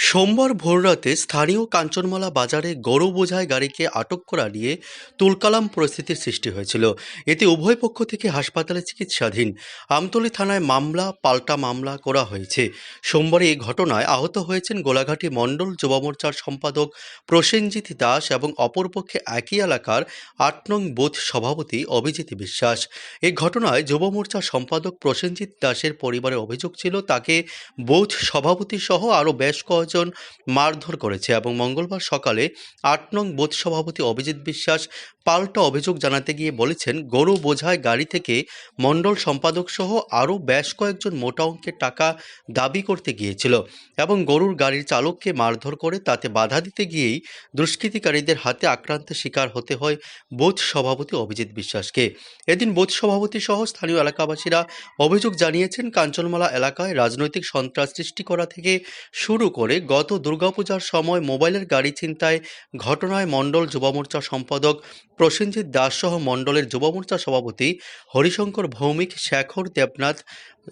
সোমবার ভোররাতে স্থানীয় কাঞ্চনমালা বাজারে গরু বোঝাই গাড়িকে আটক করা নিয়ে তুলকালাম পরিস্থিতির সৃষ্টি হয়েছিল। এতে উভয় পক্ষ থেকে হাসপাতালে চিকিৎসাধীন। আমতলী থানায় পাল্টা মামলা করা হয়েছে। সোমবার এই ঘটনায় আহত হয়েছেন গোলাঘাটি মণ্ডল যুব মোর্চার সম্পাদক প্রসেনজিৎ দাস এবং অপরপক্ষে একই এলাকার ৮ নং বুথ সভাপতি অভিজিৎ বিশ্বাস। এই ঘটনায় যুব মোর্চার সম্পাদক প্রসেনজিৎ দাসের পরিবারের অভিযোগ ছিল তাকে বুথ সভাপতি সহ আরও বেশ কয়েকজন মারধর করেছে এবং মঙ্গলবার সকালে ৮ নং বুথ সভাপতি অভিজিৎ বিশ্বাস পাল্টা অভিযোগ জানাতে গিয়ে বলেছেন, গরু বোঝাই গাড়ি থেকে মণ্ডল সম্পাদক সহ আরও বেশ কয়েকজন মোটা অঙ্কের টাকা দাবি করতে গিয়েছিল এবং গরুর গাড়ির চালককে মারধর করে তাতে বাধা দিতে গিয়েই দুষ্কৃতিকারীদের হাতে আক্রান্তের শিকার হতে হয় বুথ সভাপতি অভিজিৎ বিশ্বাসকে। এদিন বুথ সভাপতি সহ স্থানীয় এলাকাবাসীরা অভিযোগ জানিয়েছেন, কাঞ্চনমালা এলাকায় রাজনৈতিক সন্ত্রাস সৃষ্টি করা থেকে শুরু করে গত দুর্গাপূজার সময় মোবাইলের গাড়ি ছিনতাই ঘটনায় মণ্ডল যুব মোর্চা সম্পাদক প্রসেনজিৎ দাস সহ মণ্ডলের যুব মোর্চা সভাপতি হরিশঙ্কর ভৌমিক, শেখর দেবনাথ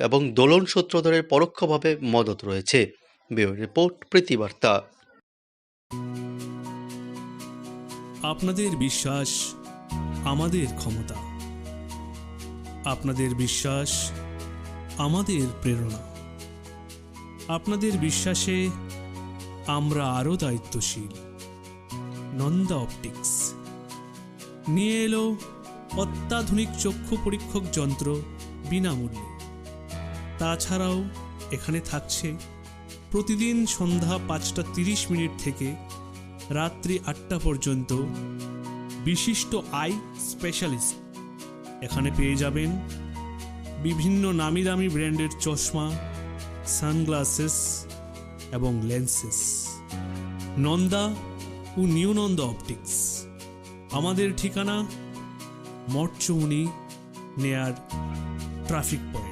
এবং দোলন সূত্রধরের পরোক্ষভাবে মদত রয়েছে। ব্যুরো রিপোর্ট, প্রীতিবার্তা। আপনাদের বিশ্বাস আমাদের ক্ষমতা, আপনাদের বিশ্বাস আমাদের প্রেরণা, আপনাদের বিশ্বাসে আমরা আরও দায়িত্বশীল। নন্দা অপটিক্স নিয়ে এলো অত্যাধুনিক চক্ষু পরীক্ষক যন্ত্র বিনামূল্যে। তাছাড়াও এখানে থাকছে প্রতিদিন সন্ধ্যা ৫টা ৩০ থেকে রাত্রি ৮টা পর্যন্ত বিশিষ্ট আই স্পেশালিস্ট। এখানে পেয়ে যাবেন বিভিন্ন নামি দামি ব্র্যান্ডের চশমা, সানগ্লাসেস এবং লেন্সেস। নন্দা ও নিউ নন্দা অপটিক্স। আমাদের ঠিকানা মঠচৌনি নেয়ার ট্রাফিক পয়েন্ট।